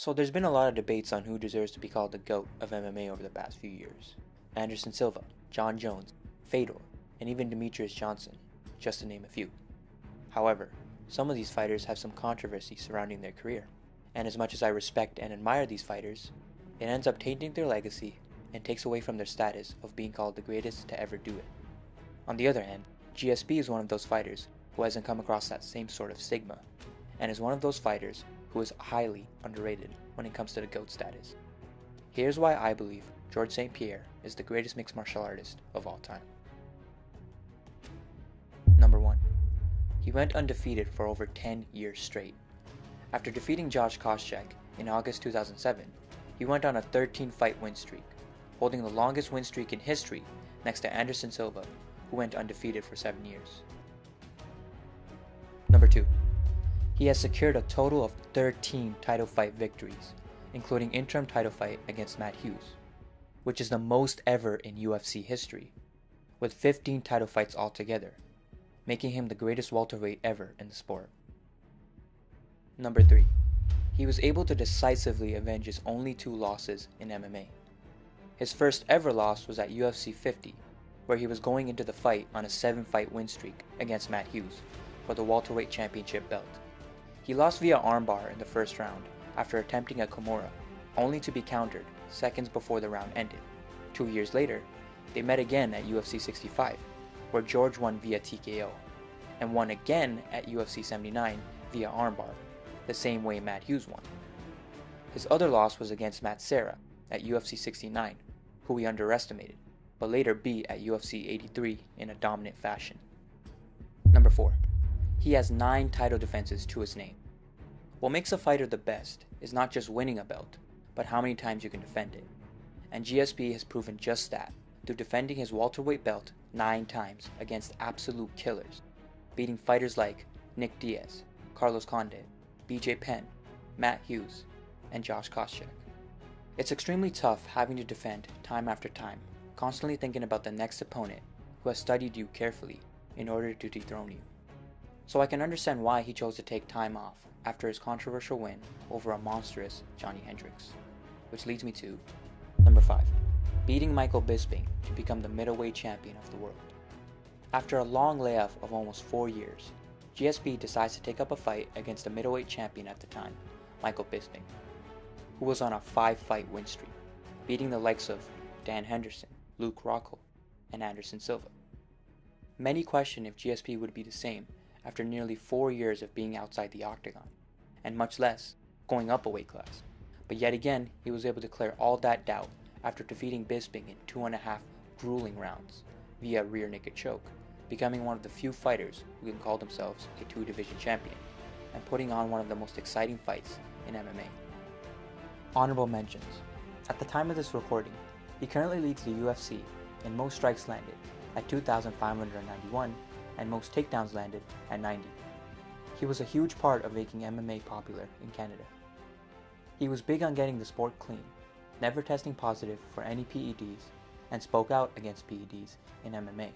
So there's been a lot of debates on who deserves to be called the GOAT of MMA over the past few years. Anderson Silva, Jon Jones, Fedor, and even Demetrius Johnson, just to name a few. However, some of these fighters have some controversy surrounding their career, and as much as I respect and admire these fighters, it ends up tainting their legacy and takes away from their status of being called the greatest to ever do it. On the other hand, GSP is one of those fighters who hasn't come across that same sort of stigma, and is one of those fighters who is highly underrated when it comes to the GOAT status. Here's why I believe George St Pierre is the greatest mixed martial artist of all time. Number 1. He went undefeated for over 10 years straight. After defeating Josh Koscheck in August 2007, he went on a 13-fight win streak, holding the longest win streak in history next to Anderson Silva, who went undefeated for 7 years. Number 2. He has secured a total of 13 title fight victories, including interim title fight against Matt Hughes, which is the most ever in UFC history, with 15 title fights altogether, making him the greatest welterweight ever in the sport. Number 3. He was able to decisively avenge his only 2 losses in MMA. His first ever loss was at UFC 50, where he was going into the fight on a 7-fight win streak against Matt Hughes for the welterweight championship belt. He lost via armbar in the first round after attempting a Kimura, only to be countered seconds before the round ended. 2 years later, they met again at UFC 65, where George won via TKO, and won again at UFC 79 via armbar, the same way Matt Hughes won. His other loss was against Matt Serra at UFC 69, who he underestimated, but later beat at UFC 83 in a dominant fashion. Number 4. He has 9 title defenses to his name. What makes a fighter the best is not just winning a belt, but how many times you can defend it. And GSP has proven just that through defending his welterweight belt 9 times against absolute killers, beating fighters like Nick Diaz, Carlos Condit, BJ Penn, Matt Hughes, and Josh Koscheck. It's extremely tough having to defend time after time, constantly thinking about the next opponent who has studied you carefully in order to dethrone you. So I can understand why he chose to take time off after his controversial win over a monstrous Johnny Hendricks. Which leads me to number 5. Beating Michael Bisping to become the middleweight champion of the world. After a long layoff of almost 4 years, GSP decides to take up a fight against the middleweight champion at the time, Michael Bisping, who was on a 5-fight win streak, beating the likes of Dan Henderson, Luke Rockhold, and Anderson Silva. Many question if GSP would be the same after nearly 4 years of being outside the octagon, and much less going up a weight class. But yet again, he was able to clear all that doubt after defeating Bisping in 2.5 grueling rounds via rear naked choke, becoming one of the few fighters who can call themselves a 2-division champion, and putting on one of the most exciting fights in MMA. Honorable mentions. At the time of this recording, he currently leads the UFC in most strikes landed at 2,591 and most takedowns landed at 90. He was a huge part of making MMA popular in Canada. He was big on getting the sport clean, never testing positive for any PEDs, and spoke out against PEDs in MMA.